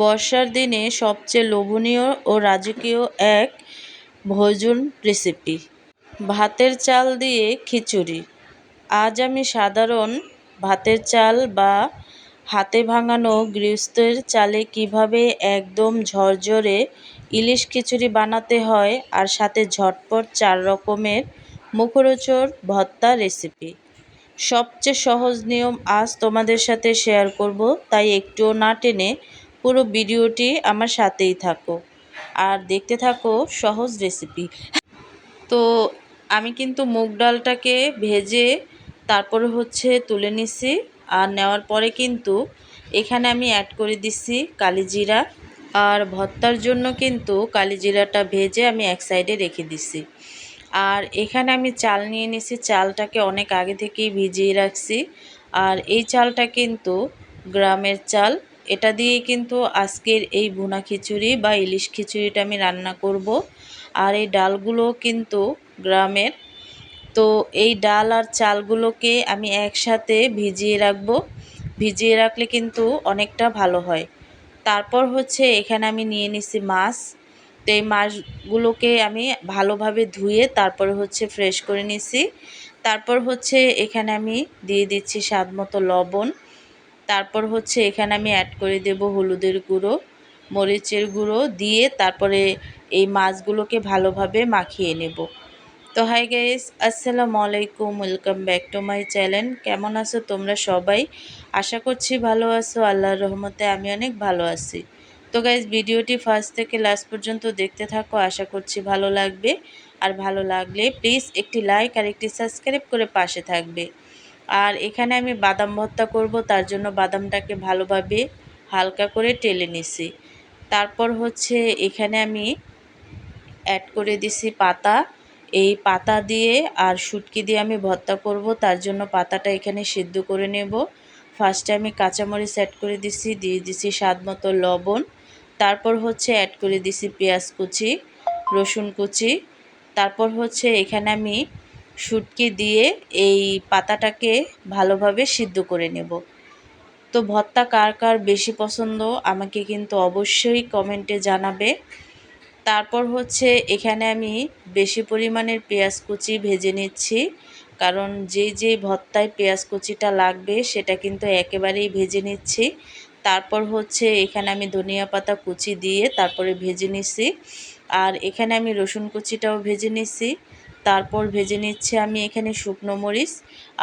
বর্ষার দিনে সবচেয়ে লোভনীয় ও রাজকীয় এক ভোজন রেসিপি, ভাতের চাল দিয়ে খিচুড়ি। আজ আমি সাধারণ ভাতের চাল বা হাতে ভাঙানো গৃহস্থের চালে কিভাবে একদম ঝরঝরে ইলিশ খিচুড়ি বানাতে হয় আর সাথে ঝটপট 4 রকমের মুখরোচক ভর্তা রেসিপি। সবচেয়ে সহজ নিয়ম আজ তোমাদের সাথে শেয়ার করব, তাই একটুও না টেনে পুরো ভিডিওটি আমার সাথেই থাকো আর দেখতে থাকো সহজ রেসিপি। তো আমি কিন্তু মুগ ডালটাকে ভেজে তারপরে তুলে নিছি। আর নেওয়ার পরে কিন্তু এখানে আমি অ্যাড করে দিছি কালিজিরা। আর ভর্তার জন্য কিন্তু কালিজিরাটা ভেজে আমি এক সাইডে রেখে দিছি। আর এখানে আমি চাল নিয়ে নিছি, চালটাকে অনেক আগে থেকেই ভিজিয়ে রাখছি। আর এই চালটা কিন্তু গ্রামের চাল, এটা দিয়েই কিন্তু আজকের এই ভুনা খিচুড়ি বা ইলিশ খিচুড়িটা আমি রান্না করব। আর এই ডালগুলো কিন্তু গ্রামের। তো এই ডাল আর চালগুলোকে আমি একসাথে ভিজিয়ে রাখবো। ভিজিয়ে রাখলে কিন্তু অনেকটা ভালো হয়। তারপর এখানে আমি নিয়ে নিছি মাছ। তো এই মাছগুলোকে আমি ভালোভাবে ধুয়ে তারপরে ফ্রেশ করে নিছি। তারপর এখানে আমি দিয়ে দিচ্ছি স্বাদ মতো লবণ। তারপর এখানে আমি অ্যাড করে দেব হলুদের গুঁড়ো, মরিচের গুঁড়ো দিয়ে তারপরে এই মাছগুলোকে ভালোভাবে মাখিয়ে নেব। তো হাই গাইস, আসসালামু আলাইকুম, welcome back to my channel. কেমন আছো তোমরা সবাই? আশা করছি ভালো আছো। আল্লাহর রহমতে আমি অনেক ভালো আছি। তো গাইস, ভিডিওটি ফার্স্ট থেকে লাস্ট পর্যন্ত দেখতে থাকো, আশা করছি ভালো লাগবে। আর ভালো লাগলে প্লিজ একটি লাইক আর একটি সাবস্ক্রাইব করে পাশে থাকবে। আর এখানে আমি বাদাম ভর্তা করব, তার জন্য বাদামটাকে ভালোভাবে হালকা করে টেলে নিছি। তারপর এখানে আমি অ্যাড করে দিছি পাতা। এই পাতা দিয়ে আর শুটকি দিয়ে আমি ভর্তা করব, তার জন্য পাতাটা এখানে সিদ্ধ করে নেব। ফার্স্টে আমি কাঁচামরিচ অ্যাড করে দিছি, দিয়ে দিছি স্বাদ মতো লবণ। তারপর অ্যাড করে দিছি পেঁয়াজ কুচি, রসুন কুচি। তারপর এখানে আমি শুটকি দিয়ে এই পাতাটাকে ভালোভাবে সিদ্ধ করে নেব। তো ভর্তা কার কার বেশি পছন্দ আমাকে কিন্তু অবশ্যই কমেন্টে জানাবে। তারপর এখানে আমি বেশি পরিমাণের পেঁয়াজ কুচি ভেজে নিচ্ছি, কারণ যেই ভর্তায় পেঁয়াজ কুচিটা লাগবে সেটা কিন্তু একেবারেই ভেজে নিচ্ছি। তারপর এখানে আমি ধনিয়া পাতা কুচি দিয়ে তারপরে ভেজে নিচ্ছি। আর এখানে আমি রসুন কুচিটাও ভেজে নিচ্ছি। তারপর ভেজে নিচ্ছি আমি এখানে শুকনো মরিচ।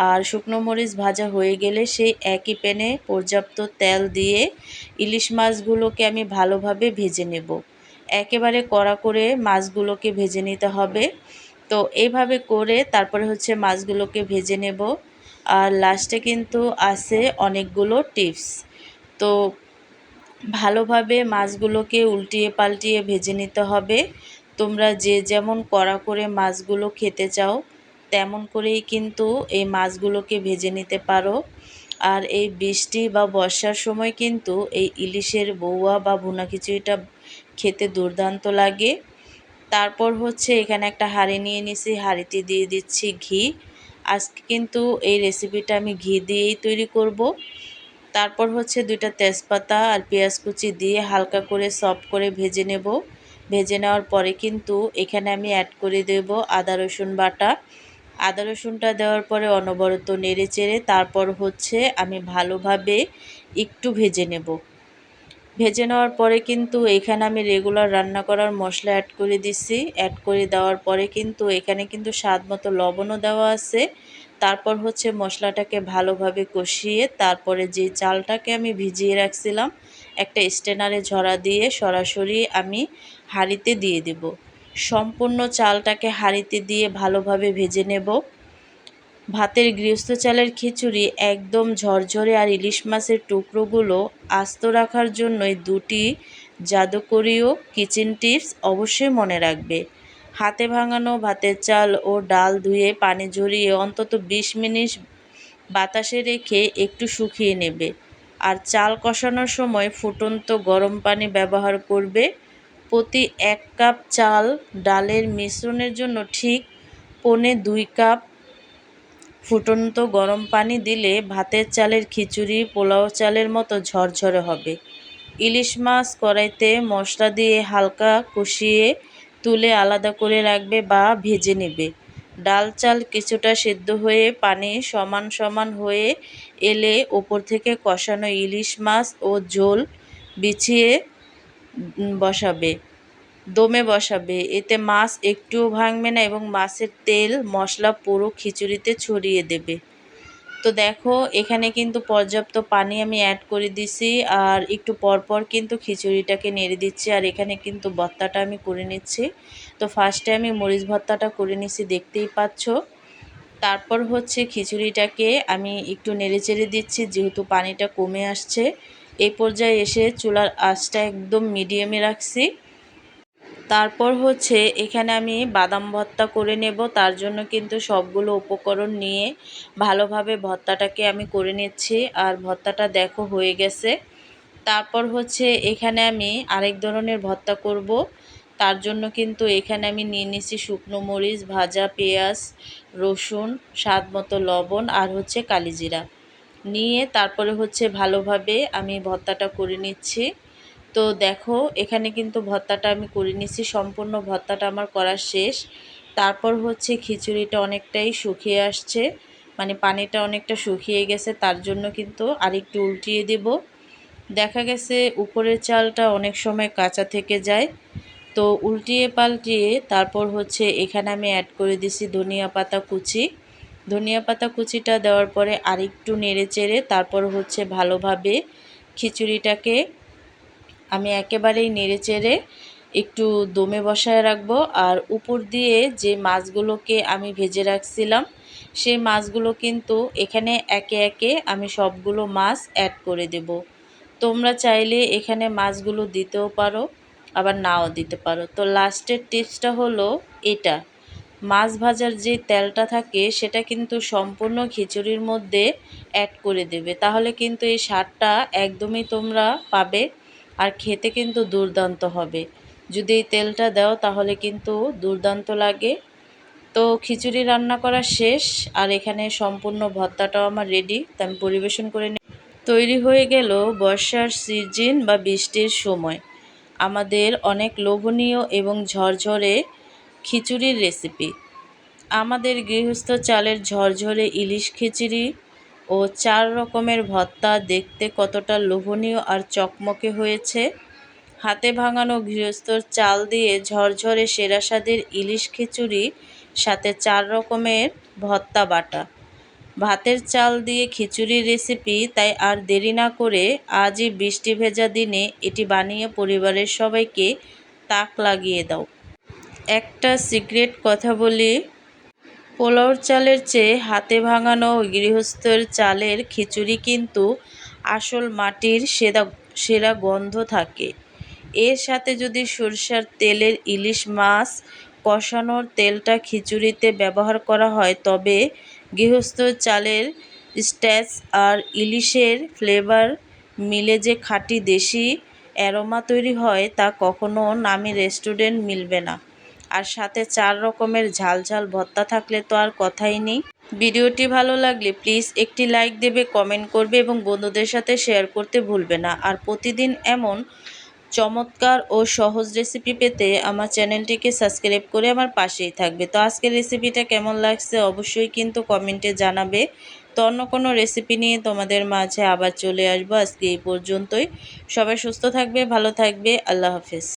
আর শুকনো মরিচ ভাজা হয়ে গেলে সেই একই প্যানে পর্যাপ্ত তেল দিয়ে ইলিশ মাছগুলোকে আমি ভালোভাবে ভেজে নেব। একেবারে কড়া করে মাছগুলোকে ভেজে নিতে হবে। তো এইভাবে করে তারপরে মাছগুলোকে ভেজে নেব। আর লাস্টে কিন্তু আছে অনেকগুলো টিপস। তো ভালোভাবে মাছগুলোকে উল্টিয়ে পাল্টিয়ে ভেজে নিতে হবে। তোমরা যে যেমন কড়া করে মাছগুলো খেতে চাও তেমন করেই কিন্তু এই মাছগুলোকে ভেজে নিতে পারো। আর এই বৃষ্টি বা বর্ষার সময় কিন্তু এই ইলিশের বউয়া বা ভুনা খিচুড়িটা খেতে দুর্দান্ত লাগে। তারপর এখানে একটা হাঁড়ি নিয়ে নিছি, হাঁড়িতে দিয়ে দিচ্ছি ঘি। আজকে কিন্তু এই রেসিপিটা আমি ঘি দিয়েই তৈরি করব। তারপর 2টা তেজপাতা আর পেঁয়াজ কুচি দিয়ে হালকা করে সফট করে ভেজে নেব। ভেজে নেওয়ার পরে কিন্তু এখানে আমি অ্যাড করে দেব আদা রসুন বাটা। আদা রসুনটা দেওয়ার পরে অনবরত নেড়ে চেড়ে তারপর আমি ভালোভাবে একটু ভেজে নেব। ভেজে নেওয়ার পরে কিন্তু এখানে আমি রেগুলার রান্না করার মশলা অ্যাড করে দিছি। অ্যাড করে দেওয়ার পরে কিন্তু এখানে কিন্তু স্বাদ মতো লবণও দেওয়া আছে। তারপর মশলাটাকে ভালোভাবে কষিয়ে তারপরে যে চালটাকে আমি ভিজিয়ে রাখছিলাম একটা স্ট্রেনারে ঝরা দিয়ে সরাসরি আমি হাঁড়িতে দিয়ে দেব। সম্পূর্ণ চালটাকে হাঁড়িতে দিয়ে ভালোভাবে ভেজে নেব। ভাতের গৃহস্থ চালের খিচুড়ি একদম ঝরঝরে আর ইলিশ মাছের টুকরোগুলো আস্ত রাখার জন্যই 2টি জাদুকরীয় কিচেন টিপস অবশ্যই মনে রাখবে। হাতে ভাঙানো ভাতের চাল ও ডাল ধুয়ে পানি ঝরিয়ে অন্তত 20 মিনিট বাতাসে রেখে একটু শুকিয়ে নেবে। আর চাল কষানোর সময় ফুটন্ত গরম পানি ব্যবহার করবে। প্রতি 1 কাপ চাল ডালের মিশ্রণের জন্য ঠিক 1.25 কাপ ফুটন্ত গরম পানি দিলে ভাতের চালের খিচুড়ি পোলাও চালের মতো ঝরঝরে হবে। ইলিশ মাছ কড়াইতে মশলা দিয়ে হালকা কষিয়ে তুলে আলাদা করে রাখবে বা ভেজে নেবে। ডাল চাল কিছুটা সেদ্ধ হয়ে পানি সমান সমান হয়ে এলে ওপর থেকে কষানো ইলিশ মাছ ও ঝোল বিছিয়ে বসাবে, দমে বসাবে। এতে মাছ একটুও ভাঙবে না এবং মাছের তেল মশলা পুরো খিচুড়িতে ছড়িয়ে দেবে। তো দেখো এখানে কিন্তু পর্যাপ্ত পানি আমি অ্যাড করে দিছি, আর একটু পরপর কিন্তু খিচুড়িটাকে নেড়ে দিচ্ছি। আর এখানে কিন্তু ভর্তাটা আমি করে নিচ্ছি। তো ফার্স্টে আমি মরিচ ভর্তাটা করে নিচ্ছি, দেখতেই পাচ্ছ। তারপর হচ্ছে খিচুড়িটাকে আমি একটু নেড়েচেড়ে দিচ্ছি, যেহেতু পানিটা কমে আসছে। এই পর্যায়ে এসে চুলার আঁচটা একদম মিডিয়ামে রাখছি। তারপর হচ্ছে এখানে আমি বাদাম ভর্তা করে নেব। তার জন্য কিন্তু সবগুলো উপকরণ নিয়ে ভালোভাবে ভর্তাটাকে আমি করে নিচ্ছি। আর ভর্তাটা দেখো হয়ে গেছে। তারপর হচ্ছে এখানে আমি আরেক ধরনের ভর্তা করব। তার জন্য কিন্তু এখানে আমি নিয়ে নিচ্ছি শুকনো মরিচ, ভাজা পেঁয়াজ, রসুন, স্বাদ মতো লবণ আর হচ্ছে কালিজিরা নিয়ে তারপরে হচ্ছে ভালোভাবে আমি ভর্তাটা করে নিচ্ছি। তো দেখো এখানে কিন্তু ভর্তাটা আমি করে নিচ্ছি, সম্পূর্ণ ভর্তাটা আমার করা শেষ। তারপর হচ্ছে খিচুড়িটা অনেকটাই শুকিয়ে আসছে, মানে পানিটা অনেকটা শুকিয়ে গেছে। তার জন্য কিন্তু আরেকটু উল্টিয়ে দেব। দেখা গেছে উপরের চালটা অনেক সময় কাঁচা থেকে যায়। তো উল্টিয়ে পাল্টিয়ে তারপর হচ্ছে এখানে আমি অ্যাড করে দিছি ধনিয়া পাতা কুচি। ধনিয়া পাতা কুচিটা দেওয়ার পরে আরেকটু নেড়ে চেড়ে তারপর হচ্ছে ভালোভাবে খিচুড়িটাকে আমি একেবারেই নেড়েচেড়ে একটু দমে বসায় রাখবো। আর উপর দিয়ে যে মাছগুলোকে আমি ভেজে রাখছিলাম সেই মাছগুলো কিন্তু এখানে একে একে আমি সবগুলো মাছ অ্যাড করে দেব। তোমরা চাইলে এখানে মাছগুলো দিতেও পারো, আবার নাও দিতে পারো। তো লাস্টের টিপসটা হলো এটা, মাছ ভাজার যে তেলটা থাকে সেটা কিন্তু সম্পূর্ণ খিচুড়ির মধ্যে অ্যাড করে দেবে, তাহলে কিন্তু এই স্বাদটা একদমই তোমরা পাবে। আর খেতে কিন্তু দুর্দান্ত হবে। যদি এই তেলটা দাও তাহলে কিন্তু দুর্দান্ত লাগে। তো খিচুড়ি রান্না করা শেষ, আর এখানে সম্পূর্ণ ভর্তাটাও আমার রেডি। তো আমি পরিবেশন করে নিই। তৈরি হয়ে গেল বর্ষার সিজন বা বৃষ্টির সময় আমাদের অনেক লোভনীয় এবং ঝরঝরে খিচুড়ির রেসিপি। আমাদের গৃহস্থ চালের ঝরঝরে ইলিশ খিচুড়ি ও 4 রকমের ভর্তা দেখতে কতটা লোভনীয় আর চকমকে হয়েছে। হাতে ভাঙানো গৃহস্থর চাল দিয়ে ঝরঝরে সেরা স্বাদের ইলিশ খিচুড়ি, সাথে 4 রকমের ভর্তা বাটা। ভাতের চাল দিয়ে খিচুড়ির রেসিপি, তাই আর দেরি না করে আজই বৃষ্টি ভেজা দিনে এটি বানিয়ে পরিবারের সবাইকে তাক লাগিয়ে দাও। একটা সিক্রেট কথা বলি, পোলাওর চালের চেয়ে হাতে ভাঙানো গৃহস্থের চালের খিচুড়ি কিন্তু আসল মাটির সেরা গন্ধ থাকে। এর সাথে যদি সরষের তেলের ইলিশ মাছ কষানোর তেলটা খিচুড়িতে ব্যবহার করা হয়, তবে গৃহস্থ চালের স্ট্যাচ আর ইলিশের ফ্লেভার মিলে যে খাঁটি দেশি অ্যারোমা তৈরি হয়, তা কখনো নামি রেস্টুরেন্ট মিলবে না। আর সাথে 4 রকমের ঝাল ঝাল ভর্তা থাকলে তো আর কথাই নেই। ভিডিওটি ভালো লাগলে প্লিজ একটি লাইক দেবে, কমেন্ট করবে এবং বন্ধুদের সাথে শেয়ার করতে ভুলবে না। আর প্রতিদিন এমন চমৎকার ও সহজ রেসিপি পেতে আমার চ্যানেলটিকে সাবস্ক্রাইব করে আমার পাশেই থাকবে। তো আজকের রেসিপিটা কেমন লাগছে অবশ্যই কিন্তু কমেন্টে জানাবে। তো অন্য কোনো রেসিপি নিয়ে তোমাদের মাঝে আবার চলে আসবো। আজকে এই পর্যন্তই। সবাই সুস্থ থাকবে, ভালো থাকবে। আল্লাহ হাফেজ।